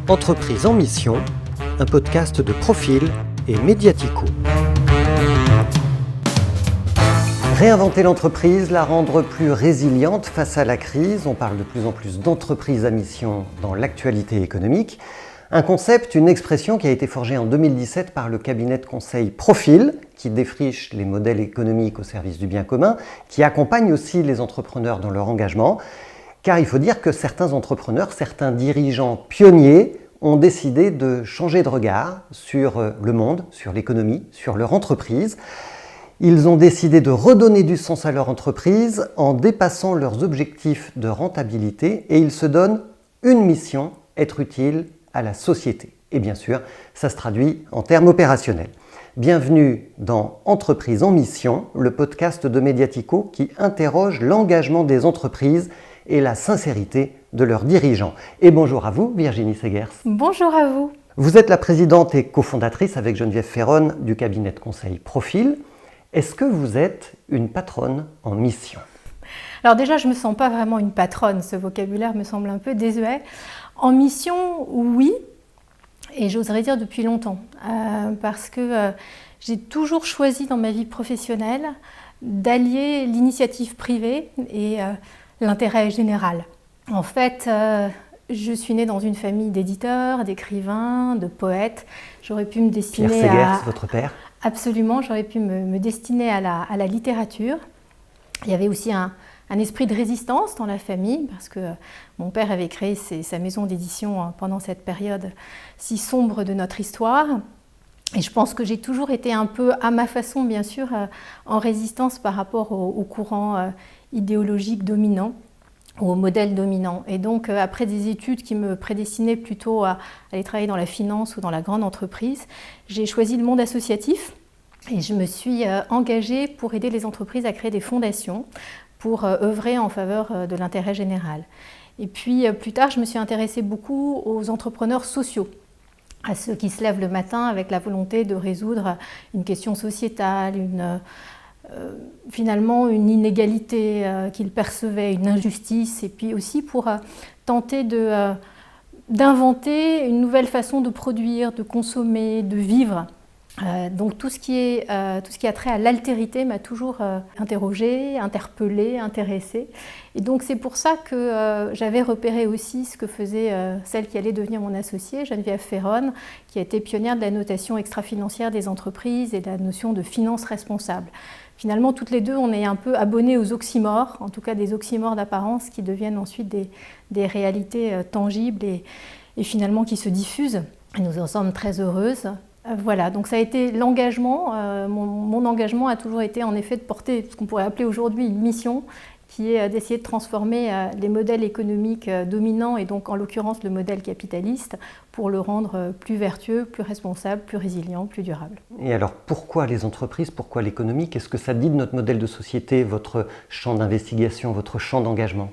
Entreprise en mission, un podcast de Profil et Mediatico. Réinventer l'entreprise, la rendre plus résiliente face à la crise. On parle de plus en plus d'entreprises à mission dans l'actualité économique. Un concept, une expression qui a été forgée en 2017 par le cabinet de conseil Profil, qui défriche les modèles économiques au service du bien commun, qui accompagne aussi les entrepreneurs dans leur engagement. Car il faut dire que certains entrepreneurs, certains dirigeants pionniers ont décidé de changer de regard sur le monde, sur l'économie, sur leur entreprise. Ils ont décidé de redonner du sens à leur entreprise en dépassant leurs objectifs de rentabilité et ils se donnent une mission, être utile à la société. Et bien sûr, ça se traduit en termes opérationnels. Bienvenue dans Entreprise en mission, le podcast de Mediatico qui interroge l'engagement des entreprises et la sincérité de leurs dirigeants. Et bonjour à vous, Virginie Segers. Bonjour à vous. Vous êtes la présidente et cofondatrice avec Geneviève Ferron du cabinet de conseil Profil. Est-ce que vous êtes une patronne en mission ? Alors déjà, je ne me sens pas vraiment une patronne, ce vocabulaire me semble un peu désuet. En mission, oui, et j'oserais dire depuis longtemps, parce que j'ai toujours choisi dans ma vie professionnelle d'allier l'initiative privée et l'intérêt général. En fait, je suis née dans une famille d'éditeurs, d'écrivains, de poètes. J'aurais pu me destiner Pierre Segers, votre père ? Absolument, j'aurais pu me destiner à la littérature. Il y avait aussi un esprit de résistance dans la famille, parce que mon père avait créé sa maison d'édition pendant cette période si sombre de notre histoire. Et je pense que j'ai toujours été un peu, à ma façon bien sûr, en résistance par rapport au courant idéologique dominant, au modèle dominant. Et donc, après des études qui me prédestinaient plutôt à aller travailler dans la finance ou dans la grande entreprise, j'ai choisi le monde associatif et je me suis engagée pour aider les entreprises à créer des fondations pour œuvrer en faveur de l'intérêt général. Et puis, plus tard, je me suis intéressée beaucoup aux entrepreneurs sociaux, à ceux qui se lèvent le matin avec la volonté de résoudre une question sociétale, finalement une inégalité qu'ils percevaient, une injustice, et puis aussi pour tenter d'inventer une nouvelle façon de produire, de consommer, de vivre. Donc tout ce qui a trait à l'altérité m'a toujours interrogée, interpellée, intéressée. Et donc c'est pour ça que j'avais repéré aussi ce que faisait celle qui allait devenir mon associée, Geneviève Ferron, qui a été pionnière de la notation extra-financière des entreprises et de la notion de finance responsable. Finalement, toutes les deux, on est un peu abonnés aux oxymores, en tout cas des oxymores d'apparence qui deviennent ensuite des réalités tangibles et finalement qui se diffusent. Et nous en sommes très heureuses. Voilà, donc ça a été l'engagement. Mon engagement a toujours été en effet de porter ce qu'on pourrait appeler aujourd'hui une mission, qui est d'essayer de transformer les modèles économiques dominants, et donc en l'occurrence le modèle capitaliste, pour le rendre plus vertueux, plus responsable, plus résilient, plus durable. Et alors pourquoi les entreprises, pourquoi l'économie ? Qu'est-ce que ça dit de notre modèle de société, votre champ d'investigation, votre champ d'engagement ?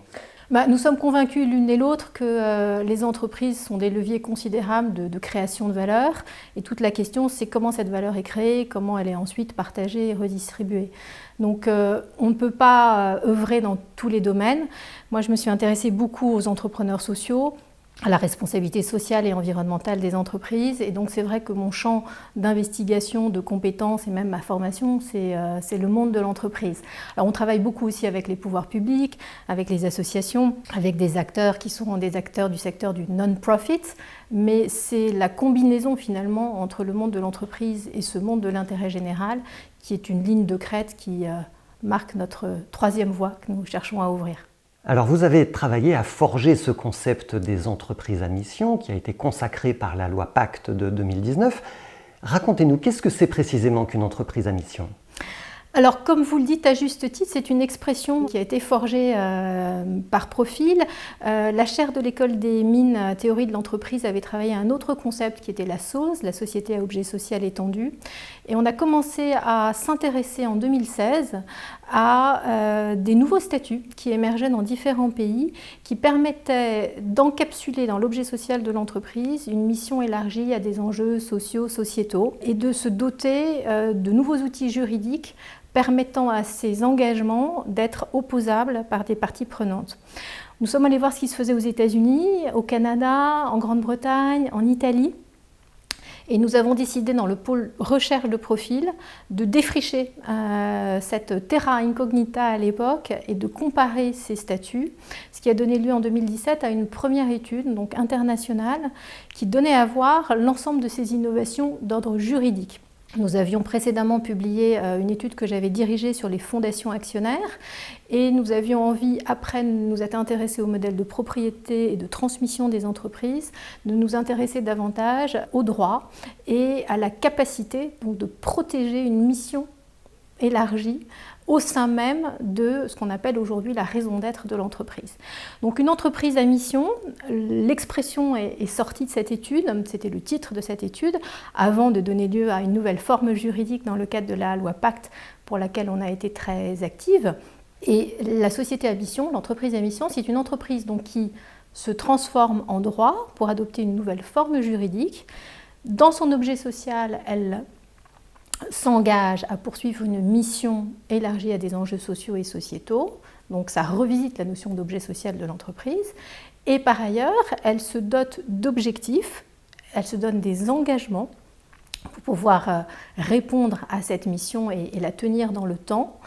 Nous sommes convaincus l'une et l'autre que les entreprises sont des leviers considérables de création de valeur. Et toute la question, c'est comment cette valeur est créée, comment elle est ensuite partagée et redistribuée. Donc on ne peut pas œuvrer dans tous les domaines. Moi, je me suis intéressée beaucoup aux entrepreneurs sociaux, à la responsabilité sociale et environnementale des entreprises. Et donc c'est vrai que mon champ d'investigation, de compétences et même ma formation, c'est le monde de l'entreprise. Alors on travaille beaucoup aussi avec les pouvoirs publics, avec les associations, avec des acteurs qui sont des acteurs du secteur du non-profit, mais c'est la combinaison finalement entre le monde de l'entreprise et ce monde de l'intérêt général qui est une ligne de crête qui marque notre troisième voie que nous cherchons à ouvrir. Alors vous avez travaillé à forger ce concept des entreprises à mission qui a été consacré par la loi Pacte de 2019. Racontez-nous, qu'est-ce que c'est précisément qu'une entreprise à mission ? Alors, comme vous le dites à juste titre, c'est une expression qui a été forgée par Profil. La chaire de l'école des mines théorie de l'entreprise avait travaillé un autre concept qui était la SOS, la société à objet social étendu. Et on a commencé à s'intéresser en 2016 à des nouveaux statuts qui émergeaient dans différents pays, qui permettaient d'encapsuler dans l'objet social de l'entreprise une mission élargie à des enjeux sociaux, sociétaux, et de se doter de nouveaux outils juridiques permettant à ces engagements d'être opposables par des parties prenantes. Nous sommes allés voir ce qui se faisait aux États-Unis, au Canada, en Grande-Bretagne, en Italie. Et nous avons décidé dans le pôle recherche de profil de défricher cette terra incognita à l'époque et de comparer ces statuts, ce qui a donné lieu en 2017 à une première étude donc internationale qui donnait à voir l'ensemble de ces innovations d'ordre juridique. Nous avions précédemment publié une étude que j'avais dirigée sur les fondations actionnaires et nous avions envie, après nous être intéressés au modèle de propriété et de transmission des entreprises, de nous intéresser davantage au droit et à la capacité donc, de protéger une mission élargie au sein même de ce qu'on appelle aujourd'hui la raison d'être de l'entreprise. Donc une entreprise à mission, l'expression est sortie de cette étude, c'était le titre de cette étude, avant de donner lieu à une nouvelle forme juridique dans le cadre de la loi Pacte pour laquelle on a été très active. Et la société à mission, l'entreprise à mission, c'est une entreprise donc, qui se transforme en droit pour adopter une nouvelle forme juridique. Dans son objet social, elle s'engage à poursuivre une mission élargie à des enjeux sociaux et sociétaux. Donc ça revisite la notion d'objet social de l'entreprise. Et par ailleurs, elle se dote d'objectifs, elle se donne des engagements pour pouvoir répondre à cette mission et la tenir dans le temps.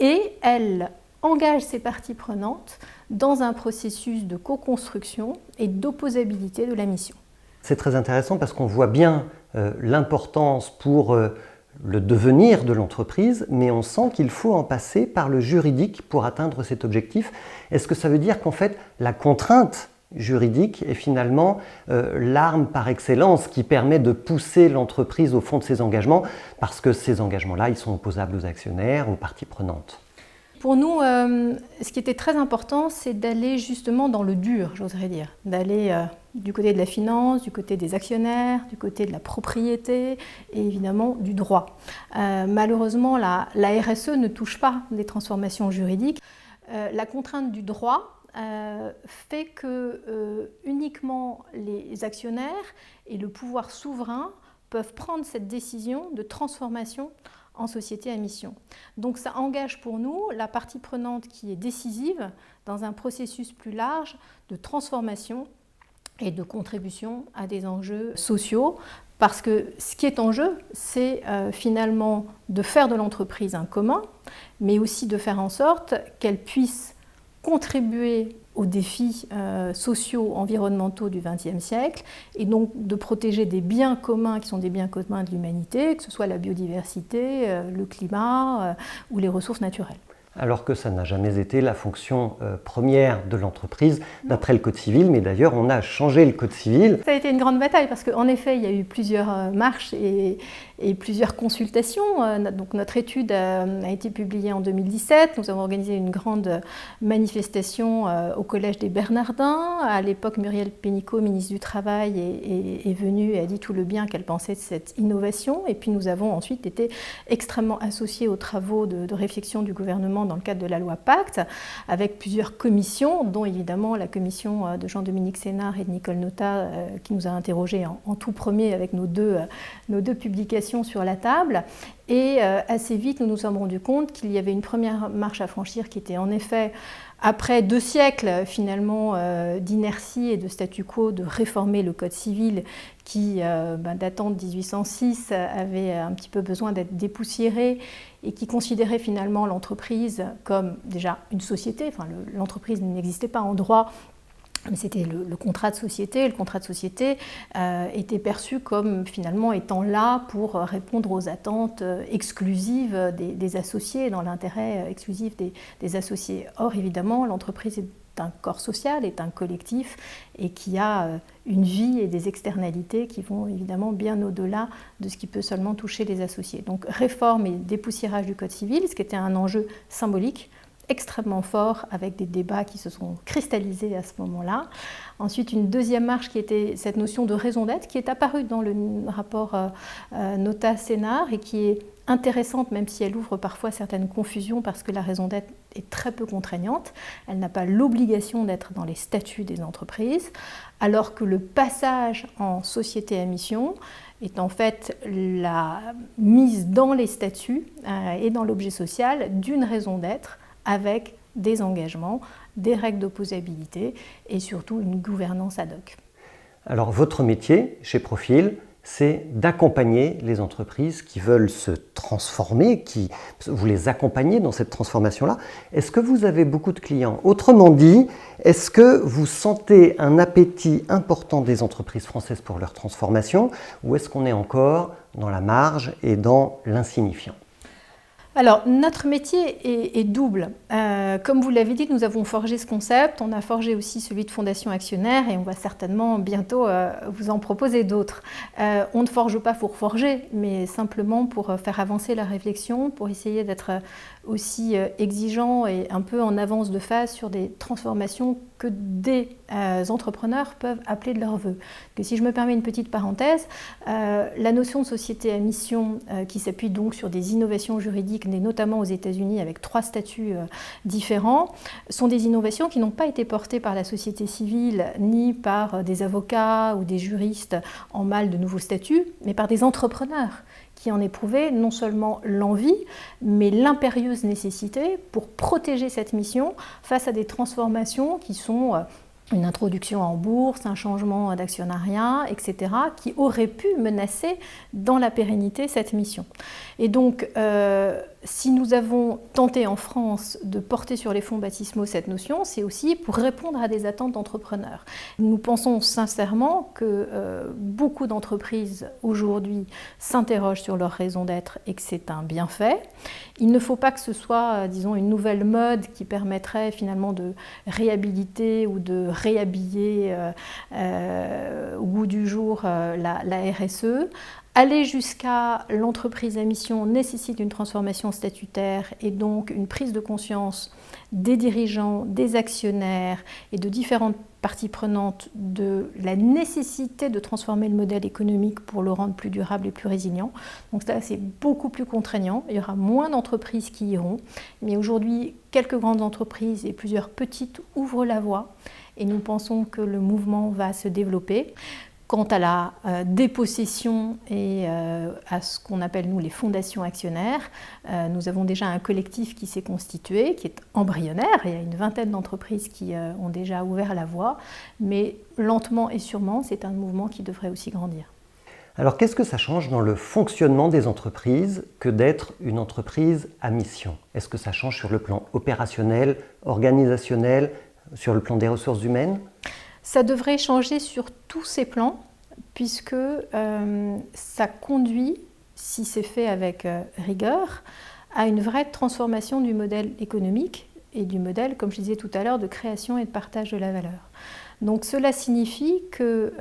Et elle engage ses parties prenantes dans un processus de co-construction et d'opposabilité de la mission. C'est très intéressant parce qu'on voit bien l'importance pour le devenir de l'entreprise, mais on sent qu'il faut en passer par le juridique pour atteindre cet objectif. Est-ce que ça veut dire qu'en fait, la contrainte juridique est finalement l'arme par excellence qui permet de pousser l'entreprise au fond de ses engagements, parce que ces engagements-là, ils sont opposables aux actionnaires, aux parties prenantes? Pour nous, ce qui était très important, c'est d'aller justement dans le dur, j'oserais dire, d'aller du côté de la finance, du côté des actionnaires, du côté de la propriété et évidemment du droit. Malheureusement, la RSE ne touche pas les transformations juridiques. La contrainte du droit fait que uniquement les actionnaires et le pouvoir souverain peuvent prendre cette décision de transformation en société à mission. Donc ça engage pour nous la partie prenante qui est décisive dans un processus plus large de transformation et de contribution à des enjeux sociaux, parce que ce qui est en jeu, c'est finalement de faire de l'entreprise un commun, mais aussi de faire en sorte qu'elle puisse contribuer aux défis sociaux, environnementaux du XXe siècle, et donc de protéger des biens communs qui sont des biens communs de l'humanité, que ce soit la biodiversité, le climat ou les ressources naturelles. Alors que ça n'a jamais été la fonction première de l'entreprise, d'après le Code civil, mais d'ailleurs on a changé le Code civil. Ça a été une grande bataille parce qu'en effet il y a eu plusieurs marches et plusieurs consultations. Donc notre étude a été publiée en 2017, nous avons organisé une grande manifestation au Collège des Bernardins. À l'époque, Muriel Pénicaud, ministre du Travail, est venue et a dit tout le bien qu'elle pensait de cette innovation. Et puis nous avons ensuite été extrêmement associés aux travaux de réflexion du gouvernement dans le cadre de la loi Pacte, avec plusieurs commissions, dont évidemment la commission de Jean-Dominique Sénard et de Nicole Notat, qui nous a interrogés en tout premier avec nos deux publications sur la table. Et assez vite, nous nous sommes rendus compte qu'il y avait une première marche à franchir qui était en effet, après 2 siècles finalement d'inertie et de statu quo, de réformer le Code civil qui, datant de 1806, avait un petit peu besoin d'être dépoussiéré et qui considérait finalement l'entreprise comme déjà une société. Enfin, l'entreprise n'existait pas en droit, mais c'était le contrat de société. Le contrat de société était perçu comme finalement étant là pour répondre aux attentes exclusives des associés, dans l'intérêt exclusif des associés. Or, évidemment, l'entreprise est un corps social, est un collectif et qui a une vie et des externalités qui vont évidemment bien au-delà de ce qui peut seulement toucher les associés. Donc réforme et dépoussiérage du Code civil, ce qui était un enjeu symbolique extrêmement fort, avec des débats qui se sont cristallisés à ce moment-là. Ensuite, une deuxième marche qui était cette notion de raison d'être, qui est apparue dans le rapport Notat-Sénard et qui est intéressante, même si elle ouvre parfois certaines confusions, parce que la raison d'être est très peu contraignante. Elle n'a pas l'obligation d'être dans les statuts des entreprises, alors que le passage en société à mission est en fait la mise dans les statuts et dans l'objet social d'une raison d'être, avec des engagements des règles d'opposabilité et surtout une gouvernance ad hoc. Alors votre métier chez Profil, c'est d'accompagner les entreprises qui veulent se transformer, vous les accompagnez dans cette transformation-là. Est-ce que vous avez beaucoup de clients? Autrement dit, est-ce que vous sentez un appétit important des entreprises françaises pour leur transformation, ou est-ce qu'on est encore dans la marge et dans l'insignifiant? Alors, notre métier est double. Comme vous l'avez dit, nous avons forgé ce concept, on a forgé aussi celui de Fondation Actionnaire et on va certainement bientôt vous en proposer d'autres. On ne forge pas pour forger, mais simplement pour faire avancer la réflexion, pour essayer d'être aussi exigeant et un peu en avance de phase sur des transformations que des entrepreneurs peuvent appeler de leur vœu. Que si je me permets une petite parenthèse, la notion de société à mission qui s'appuie donc sur des innovations juridiques nées notamment aux États-Unis avec 3 statuts différents, sont des innovations qui n'ont pas été portées par la société civile ni par des avocats ou des juristes en mal de nouveaux statuts, mais par des entrepreneurs qui en éprouvaient non seulement l'envie, mais l'impérieuse nécessité pour protéger cette mission face à des transformations qui sont une introduction en bourse, un changement d'actionnariat, etc., qui auraient pu menacer dans la pérennité cette mission. Et donc, si nous avons tenté en France de porter sur les fonds baptismaux cette notion, c'est aussi pour répondre à des attentes d'entrepreneurs. Nous pensons sincèrement que beaucoup d'entreprises aujourd'hui s'interrogent sur leur raison d'être et que c'est un bienfait. Il ne faut pas que ce soit, disons, une nouvelle mode qui permettrait finalement de réhabiliter ou de réhabiller au goût du jour la RSE. Aller jusqu'à l'entreprise à mission nécessite une transformation statutaire et donc une prise de conscience des dirigeants, des actionnaires et de différentes parties prenantes de la nécessité de transformer le modèle économique pour le rendre plus durable et plus résilient. Donc ça, c'est beaucoup plus contraignant. Il y aura moins d'entreprises qui iront. Mais aujourd'hui, quelques grandes entreprises et plusieurs petites ouvrent la voie et nous pensons que le mouvement va se développer. Quant à la dépossession et à ce qu'on appelle nous les fondations actionnaires, nous avons déjà un collectif qui s'est constitué, qui est embryonnaire. Il y a une vingtaine d'entreprises qui ont déjà ouvert la voie, mais lentement et sûrement, c'est un mouvement qui devrait aussi grandir. Alors qu'est-ce que ça change dans le fonctionnement des entreprises que d'être une entreprise à mission? Est-ce que ça change sur le plan opérationnel, organisationnel, sur le plan des ressources humaines? Ça devrait changer sur tous ces plans, puisque ça conduit, si c'est fait avec rigueur, à une vraie transformation du modèle économique et du modèle, comme je disais tout à l'heure, de création et de partage de la valeur. Donc cela signifie que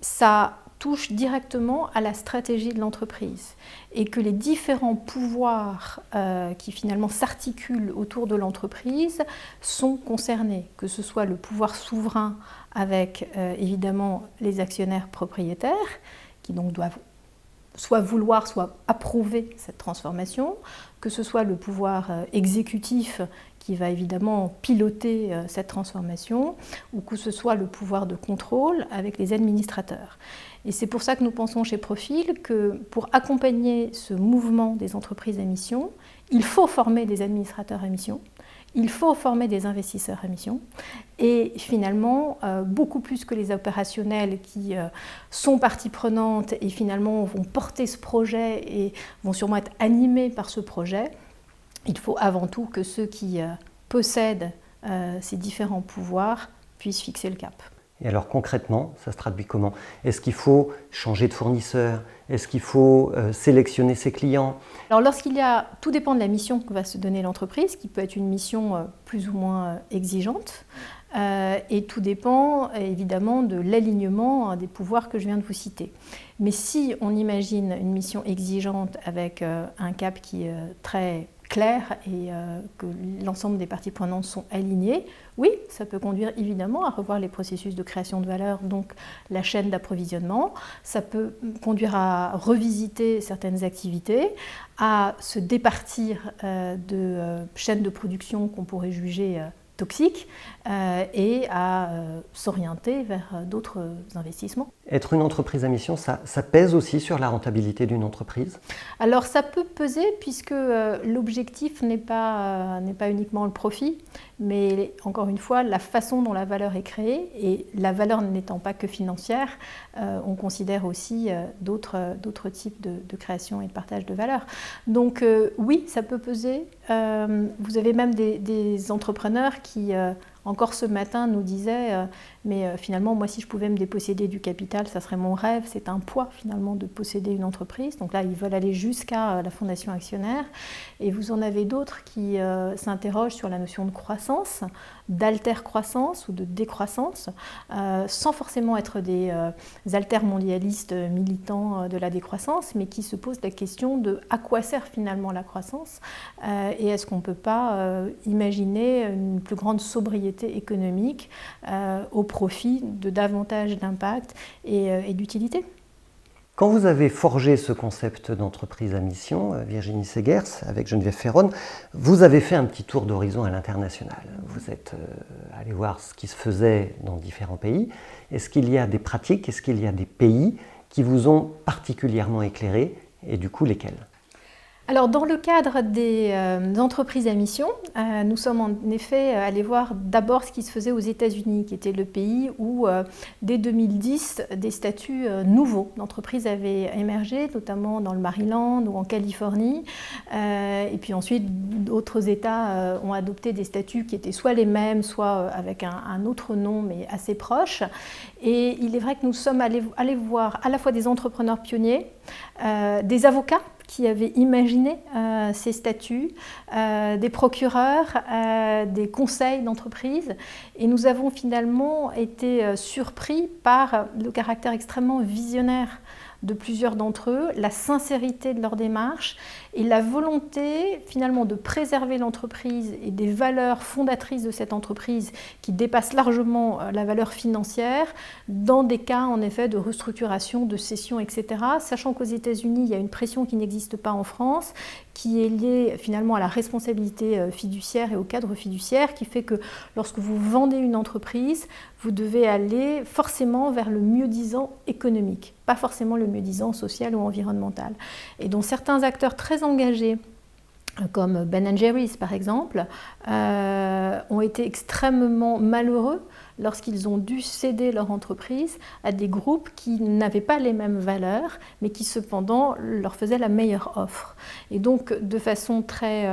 ça touche directement à la stratégie de l'entreprise et que les différents pouvoirs qui finalement s'articulent autour de l'entreprise sont concernés, que ce soit le pouvoir souverain avec évidemment les actionnaires propriétaires qui donc doivent soit vouloir, soit approuver cette transformation, que ce soit le pouvoir exécutif qui va évidemment piloter cette transformation, ou que ce soit le pouvoir de contrôle avec les administrateurs. Et c'est pour ça que nous pensons chez Profil que pour accompagner ce mouvement des entreprises à mission, il faut former des administrateurs à mission, il faut former des investisseurs à mission, et finalement, beaucoup plus que les opérationnels qui sont partie prenante et finalement vont porter ce projet et vont sûrement être animés par ce projet, il faut avant tout que ceux qui possèdent ces différents pouvoirs puissent fixer le cap. Et alors concrètement, ça se traduit comment? Est-ce qu'il faut changer de fournisseur? Est-ce qu'il faut sélectionner ses clients? Alors lorsqu'il y a, tout dépend de la mission que va se donner l'entreprise, qui peut être une mission plus ou moins exigeante, et tout dépend évidemment de l'alignement des pouvoirs que je viens de vous citer. Mais si on imagine une mission exigeante avec un cap qui est très clair et que l'ensemble des parties prenantes sont alignées, oui, ça peut conduire évidemment à revoir les processus de création de valeur, donc la chaîne d'approvisionnement. Ça peut conduire à revisiter certaines activités, à se départir de chaînes de production qu'on pourrait juger toxiques et à s'orienter vers d'autres investissements. Être une entreprise à mission, ça pèse aussi sur la rentabilité d'une entreprise? Alors ça peut peser puisque l'objectif n'est pas uniquement le profit, mais encore une fois, la façon dont la valeur est créée, et la valeur n'étant pas que financière, on considère aussi d'autres types de création et de partage de valeur. Donc oui, ça peut peser. Vous avez même des entrepreneurs qui, encore ce matin, nous disaient mais finalement, moi, si je pouvais me déposséder du capital, ça serait mon rêve. C'est un poids, finalement, de posséder une entreprise. Donc là, ils veulent aller jusqu'à la fondation actionnaire. Et vous en avez d'autres qui s'interrogent sur la notion de croissance, d'alter-croissance ou de décroissance, sans forcément être des altermondialistes militants de la décroissance, mais qui se posent la question de à quoi sert finalement la croissance et est-ce qu'on ne peut pas imaginer une plus grande sobriété économique au profit de davantage d'impact et d'utilité. Quand vous avez forgé ce concept d'entreprise à mission, Virginie Segers, avec Geneviève Ferron, vous avez fait un petit tour d'horizon à l'international. Vous êtes allé voir ce qui se faisait dans différents pays. Est-ce qu'il y a des pratiques, est-ce qu'il y a des pays qui vous ont particulièrement éclairé et du coup lesquels ? Alors, dans le cadre des entreprises à mission, nous sommes en effet allés voir d'abord ce qui se faisait aux États-Unis, qui était le pays où, dès 2010, des statuts nouveaux d'entreprises avaient émergé, notamment dans le Maryland ou en Californie. Et puis ensuite, d'autres États ont adopté des statuts qui étaient soit les mêmes, soit avec un autre nom, mais assez proche. Et il est vrai que nous sommes allés voir à la fois des entrepreneurs pionniers, des avocats, qui avaient imaginé ces statuts, des procureurs, des conseils d'entreprise. Et nous avons finalement été surpris par le caractère extrêmement visionnaire de plusieurs d'entre eux, la sincérité de leur démarche et la volonté finalement de préserver l'entreprise et des valeurs fondatrices de cette entreprise qui dépassent largement la valeur financière dans des cas en effet de restructuration, de cession, etc. Sachant qu'aux États-Unis, il y a une pression qui n'existe pas en France, qui est liée finalement à la responsabilité fiduciaire et au cadre fiduciaire, qui fait que lorsque vous vendez une entreprise, vous devez aller forcément vers le mieux-disant économique, pas forcément le mieux-disant social ou environnemental. Et dont certains acteurs très engagés, comme Ben & Jerry's par exemple, ont été extrêmement malheureux lorsqu'ils ont dû céder leur entreprise à des groupes qui n'avaient pas les mêmes valeurs, mais qui cependant leur faisaient la meilleure offre. Et donc, de façon très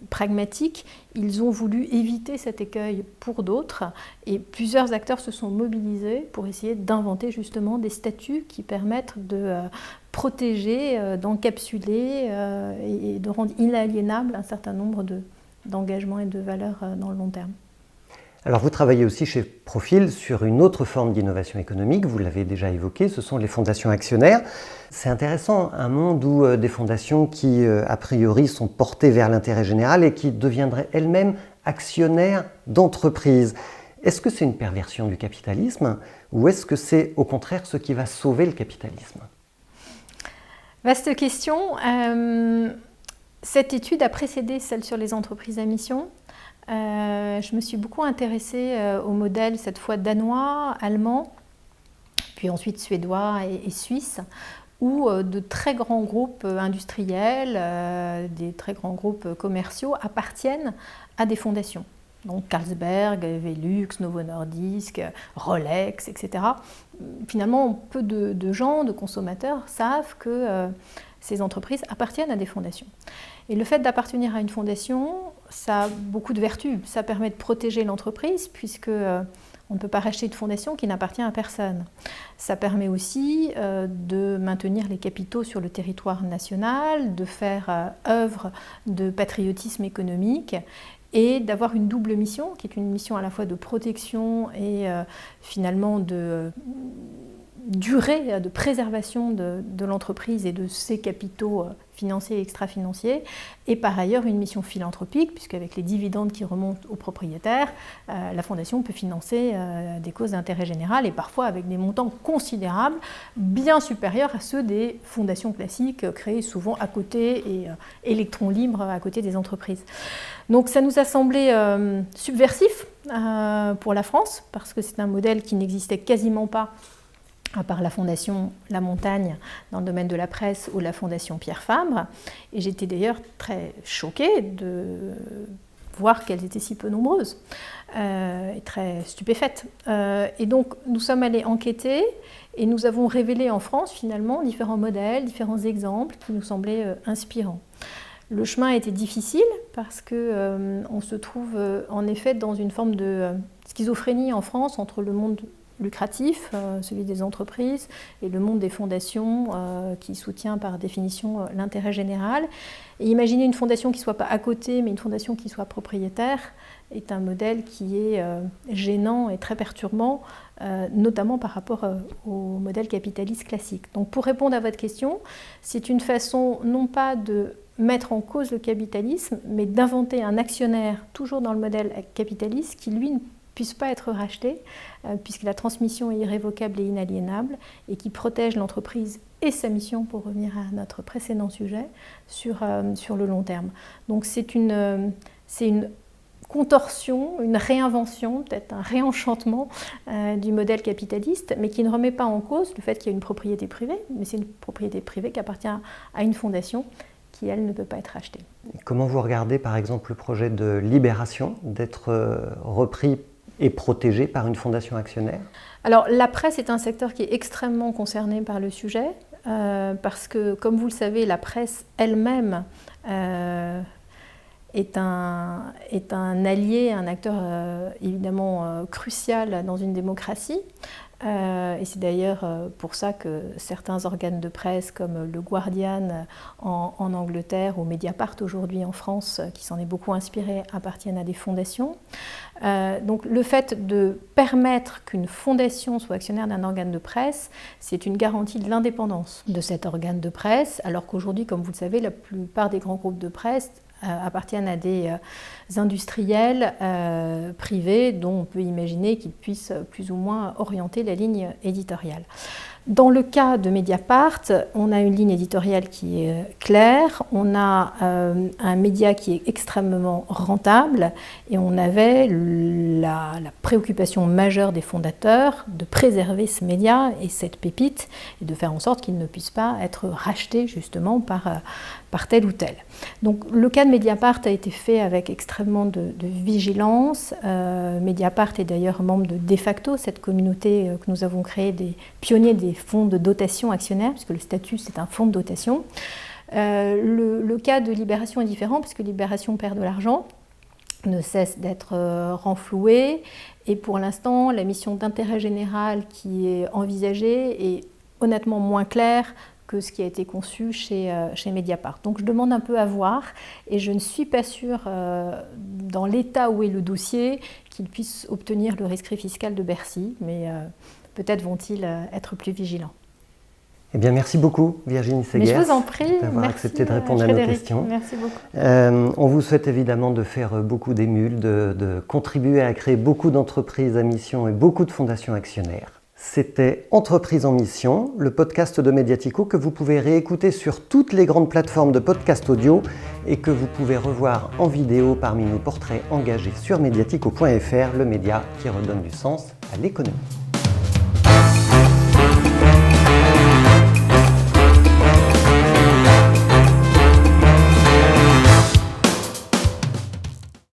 pragmatique, ils ont voulu éviter cet écueil pour d'autres, et plusieurs acteurs se sont mobilisés pour essayer d'inventer justement des statuts qui permettent de protéger, d'encapsuler et de rendre inaliénable un certain nombre d'engagements et de valeurs dans le long terme. Alors vous travaillez aussi chez Profil sur une autre forme d'innovation économique, vous l'avez déjà évoqué, ce sont les fondations actionnaires. C'est intéressant, un monde où des fondations qui a priori sont portées vers l'intérêt général et qui deviendraient elles-mêmes actionnaires d'entreprises. Est-ce que c'est une perversion du capitalisme ou est-ce que c'est au contraire ce qui va sauver le capitalisme ? Vaste question. Cette étude a précédé celle sur les entreprises à mission. Je me suis beaucoup intéressée au modèle, cette fois danois, allemand, puis ensuite suédois et suisse, où de très grands groupes industriels, des très grands groupes commerciaux appartiennent à des fondations. Donc Carlsberg, Velux, Novo Nordisk, Rolex, etc. Finalement, peu de gens, de consommateurs savent que ces entreprises appartiennent à des fondations. Et le fait d'appartenir à une fondation, ça a beaucoup de vertus. Ça permet de protéger l'entreprise puisque on ne peut pas racheter une fondation qui n'appartient à personne. Ça permet aussi de maintenir les capitaux sur le territoire national, de faire œuvre de patriotisme économique et d'avoir une double mission, qui est une mission à la fois de protection et finalement durée de préservation de l'entreprise et de ses capitaux financiers et extra-financiers, et par ailleurs une mission philanthropique, puisqu'avec les dividendes qui remontent aux propriétaires, la Fondation peut financer des causes d'intérêt général, et parfois avec des montants considérables, bien supérieurs à ceux des fondations classiques, créées souvent à côté et électrons libres à côté des entreprises. Donc ça nous a semblé subversif pour la France, parce que c'est un modèle qui n'existait quasiment pas à part la Fondation La Montagne dans le domaine de la presse ou la Fondation Pierre Fabre. Et j'étais d'ailleurs très choquée de voir qu'elles étaient si peu nombreuses et très stupéfaite. Et donc nous sommes allés enquêter et nous avons révélé en France finalement différents modèles, différents exemples qui nous semblaient inspirants. Le chemin a été difficile parce qu'on se trouve en effet dans une forme de schizophrénie en France entre le monde lucratif, celui des entreprises, et le monde des fondations qui soutient par définition l'intérêt général. Et imaginer une fondation qui ne soit pas à côté, mais une fondation qui soit propriétaire, est un modèle qui est gênant et très perturbant, notamment par rapport au modèle capitaliste classique. Donc pour répondre à votre question, c'est une façon non pas de mettre en cause le capitalisme, mais d'inventer un actionnaire, toujours dans le modèle capitaliste, qui lui ne puisse pas être racheté, puisque la transmission est irrévocable et inaliénable, et qui protège l'entreprise et sa mission, pour revenir à notre précédent sujet, sur le long terme. Donc c'est une contorsion, une réinvention, peut-être un réenchantement du modèle capitaliste, mais qui ne remet pas en cause le fait qu'il y a une propriété privée, mais c'est une propriété privée qui appartient à une fondation qui, elle, ne peut pas être rachetée. Comment vous regardez, par exemple, le projet de Libération, d'être repris et protégé par une fondation actionnaire? Alors, la presse est un secteur qui est extrêmement concerné par le sujet, parce que, comme vous le savez, la presse elle-même est un allié, un acteur évidemment crucial dans une démocratie. Et c'est d'ailleurs pour ça que certains organes de presse comme le Guardian en Angleterre ou Mediapart aujourd'hui en France, qui s'en est beaucoup inspiré, appartiennent à des fondations. Donc le fait de permettre qu'une fondation soit actionnaire d'un organe de presse, c'est une garantie de l'indépendance de cet organe de presse, alors qu'aujourd'hui, comme vous le savez, la plupart des grands groupes de presse appartiennent à des industriels privés dont on peut imaginer qu'ils puissent plus ou moins orienter la ligne éditoriale. Dans le cas de Mediapart, on a une ligne éditoriale qui est claire, on a un média qui est extrêmement rentable et on avait la préoccupation majeure des fondateurs de préserver ce média et cette pépite et de faire en sorte qu'il ne puisse pas être racheté justement par tel ou tel. Donc le cas de Mediapart a été fait avec extrêmement de vigilance. Mediapart est d'ailleurs membre de De Facto, cette communauté que nous avons créée des pionniers des fonds de dotation actionnaire, puisque le statut c'est un fonds de dotation. Le cas de Libération est différent, puisque Libération perd de l'argent, ne cesse d'être renfloué, et pour l'instant la mission d'intérêt général qui est envisagée est honnêtement moins claire que ce qui a été conçu chez Mediapart. Donc je demande un peu à voir, et je ne suis pas sûre, dans l'état où est le dossier, qu'ils puissent obtenir le rescrit fiscal de Bercy, mais peut-être vont-ils être plus vigilants. Eh bien, merci beaucoup, Virginie Segers, mais je vous en prie, d'avoir accepté de répondre à nos questions. Merci beaucoup. On vous souhaite évidemment de faire beaucoup d'émules, de contribuer à créer beaucoup d'entreprises à mission et beaucoup de fondations actionnaires. C'était Entreprise en mission, le podcast de Mediatico que vous pouvez réécouter sur toutes les grandes plateformes de podcast audio et que vous pouvez revoir en vidéo parmi nos portraits engagés sur mediatico.fr, le média qui redonne du sens à l'économie.